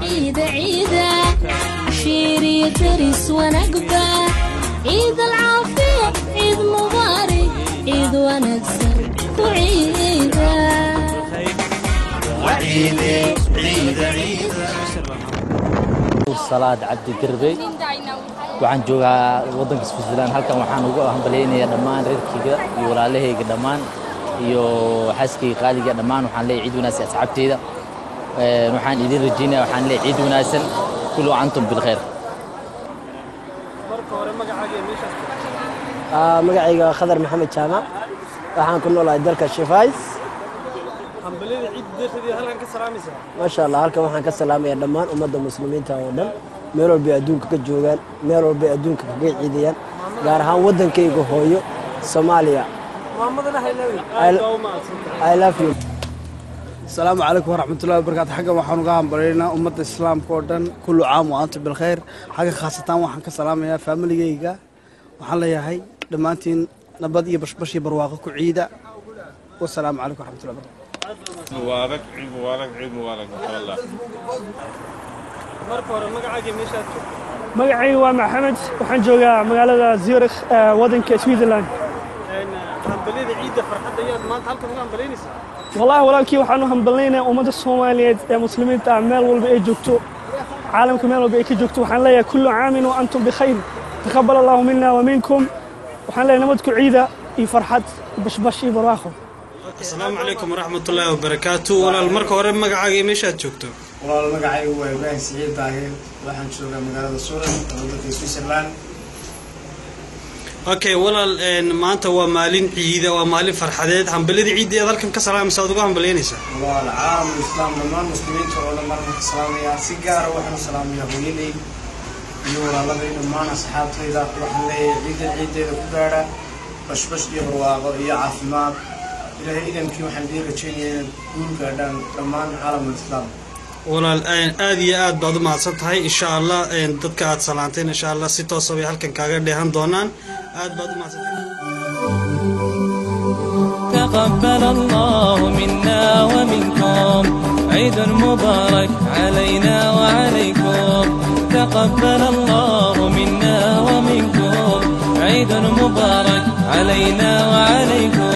عيد عيدة عشيري ترس ونقبة عيد العافية عيد مبارك عيد ونكسر وعيدة وعيدة عيدة عيدة صلاة عبد القربي وعن جوها وضن سويسرلاند halkan waxaan ugu hambaleynayaa dhamaan reerkayga iyo walaalahayga dhamaan iyo xaskii qaaliga dhamaan waxaan leeyahay ciid wanaagsan asxaabteyda waxaan idin rajeynayaa waxaan leeyahay ciid wanaagsan kullu antum bil khair marka hore magacaaga meeshaas magacayga Khadar Maxamed Jaamac waxaan ku noolahay dalka Shifays hambalada ciid dadkii halkan ka salaamaysa ma sha Allah halkan waxaan ka salaamayaa dhamaan ummadda muslimiinta oo dhan meel walba adduunka ka joogan meel walba adduunka ka ciidiyaan gaar ahaan wadankayga hooyo Soomaaliya maamadana I love you السلام عليكم ورحمة الله وبركاته حاجة وحنا قام برينا أمة الإسلام كودن كل عام وأنتم بالخير حاجة خاصة وحنا كسلام يا فاميلي جيجا وحلا يا هاي دمانتين نبضي بشي برواقك عيدة والسلام عليكم ورحمة الله وبركاته مبارك عيد مبارك عيد مبارك إن شاء الله marka hore magacaaga meeshaad magacaygu waa Maxamed waxaan joogaa magaalada Zurich wadanka Switzerland hambalada ciidda farxadda ayaad maanta halkan uga hambaleynaysay wallahi walaalkii waxaan u hambaleynayaa ummadda Soomaaliyeed ee muslimiinta meel walba ay joogto caalamka meel walba ay ka joogto waxaan leeyahay kullu aamin wa antum bi khayr taqabbal Allahu minna wa minkum waxaan leeyahay nabad ku ciida iyo farxad bashbash iyo barwaaqo السلام عليكم ورحمة الله وبركاته ولا المركة ورا مقعد مشات شوكتو والله المقعد هو إبراهيم سعيد طاهر راح نشوف مقالة الصورة في سويسرلاند اوكي ولا ما انت هو مالين عيدة ومالين فرحات هم بلدي عيد يظلكم كسلام مساعدكم بلينيسا والله العالم الإسلام لما المسلمين تقولون مرة السلام يا سيجار وإحنا السلام يا هويلي يقول الله بين ما نصحاب إذا رحنا عيد العيد إذا كبرنا بش يبروا يا عافمات إلى إذا كيو حندير تشيني نقول كردان كمان عالم الإسلام ولا الآن آدي آد بعض ما صدقها إن شاء الله إن تذكر سلامتين إن شاء الله ستة صبي هالكن كاجر دهان دونان آد بعض ما صدقها تقبل الله منا ومنكم عيد مبارك علينا وعليكم تقبل الله منا ومنكم عيد مبارك علينا وعليكم